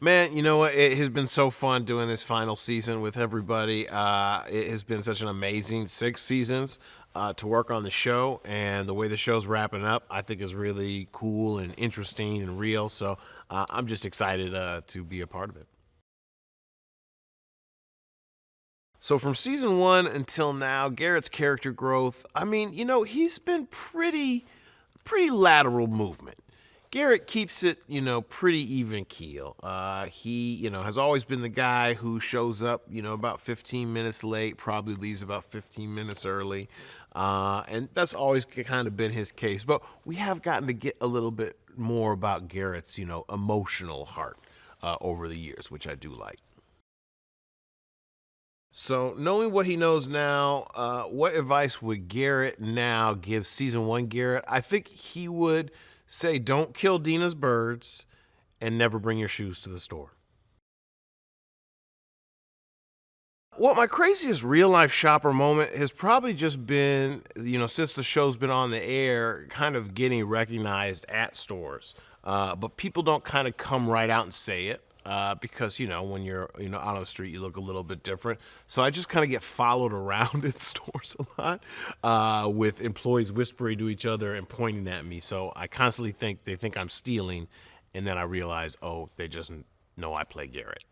Man, you know what? It has been so fun doing this final season with everybody. It has been such an amazing 6 seasons to work on the show, and the way the show's wrapping up, I think is really cool and interesting and real. So I'm just excited to be a part of it. So from season one until now, Garrett's character growth, I mean, he's been pretty lateral movement. Garrett keeps it, pretty even keel. He, has always been the guy who shows up, about 15 minutes late, probably leaves about 15 minutes early. And that's always kind of been his case. But we have gotten to get a little bit more about Garrett's, emotional heart over the years, which I do like. So, knowing what he knows now, what advice would Garrett now give season one Garrett? I think he would say, don't kill Dina's birds and never bring your shoes to the store. Well, my craziest real life shopper moment has probably just been, since the show's been on the air, kind of getting recognized at stores. But people don't kind of come right out and say it. Because when you're out on the street you look a little bit different, so I just kind of get followed around in stores a lot with employees whispering to each other and pointing at me. So I constantly think they think I'm stealing, and then I realize, oh, they just know I play Garrett.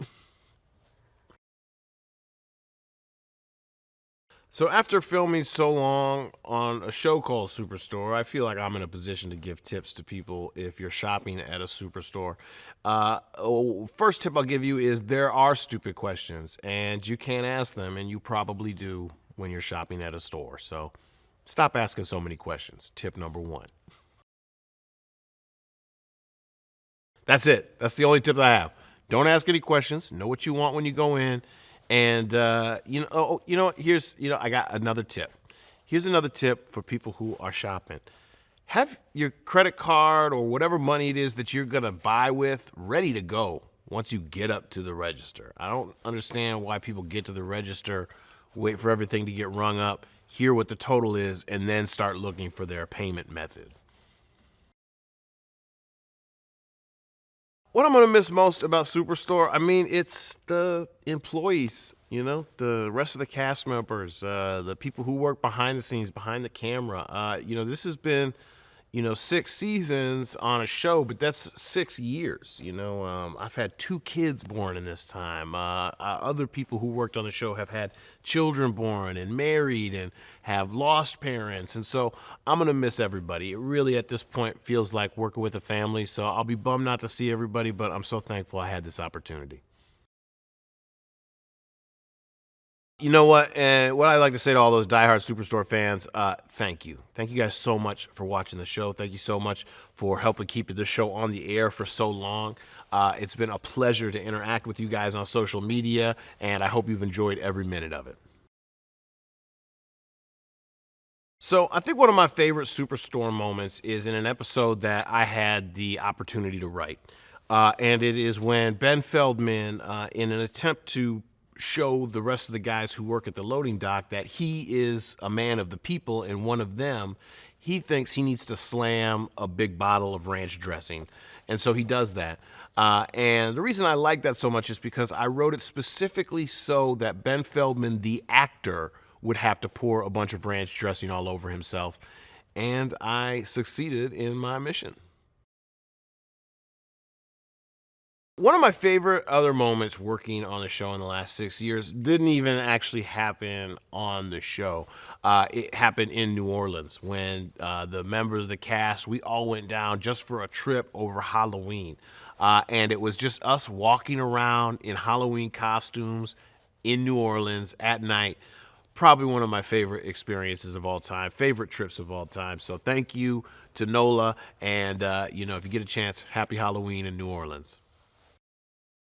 So after filming so long on a show called Superstore, I feel like I'm in a position to give tips to people if you're shopping at a superstore. First tip I'll give you is there are stupid questions, and you can't ask them, and you probably do when you're shopping at a store. So stop asking so many questions. Tip number one. That's it. That's the only tip I have. Don't ask any questions. Know what you want when you go in. And here's I got another tip. Here's another tip for people who are shopping. Have your credit card or whatever money it is that you're gonna buy with ready to go once you get up to the register. I don't understand why people get to the register, wait for everything to get rung up, hear what the total is, and then start looking for their payment method. What I'm gonna miss most about Superstore, I mean, it's the employees, the rest of the cast members, the people who work behind the scenes, behind the camera. This has been, 6 seasons on a show, but that's 6 years. I've had 2 kids born in this time. Other people who worked on the show have had children born and married and have lost parents. And so I'm going to miss everybody. It really, at this point, feels like working with a family. So I'll be bummed not to see everybody, but I'm so thankful I had this opportunity. You know what? And what I like to say to all those diehard Superstore fans, thank you. Thank you guys so much for watching the show. Thank you so much for helping keep the show on the air for so long. It's been a pleasure to interact with you guys on social media, and I hope you've enjoyed every minute of it. So I think one of my favorite Superstore moments is in an episode that I had the opportunity to write. And it is when Ben Feldman, in an attempt to show the rest of the guys who work at the loading dock that he is a man of the people and one of them, he thinks he needs to slam a big bottle of ranch dressing. And so he does that. And the reason I like that so much is because I wrote it specifically so that Ben Feldman, the actor, would have to pour a bunch of ranch dressing all over himself. And I succeeded in my mission. One of my favorite other moments working on the show in the last 6 years didn't even actually happen on the show. It happened in New Orleans when the members of the cast, we all went down just for a trip over Halloween. And it was just us walking around in Halloween costumes in New Orleans at night. Probably one of my favorite experiences of all time, favorite trips of all time. So thank you to NOLA. And, if you get a chance, happy Halloween in New Orleans.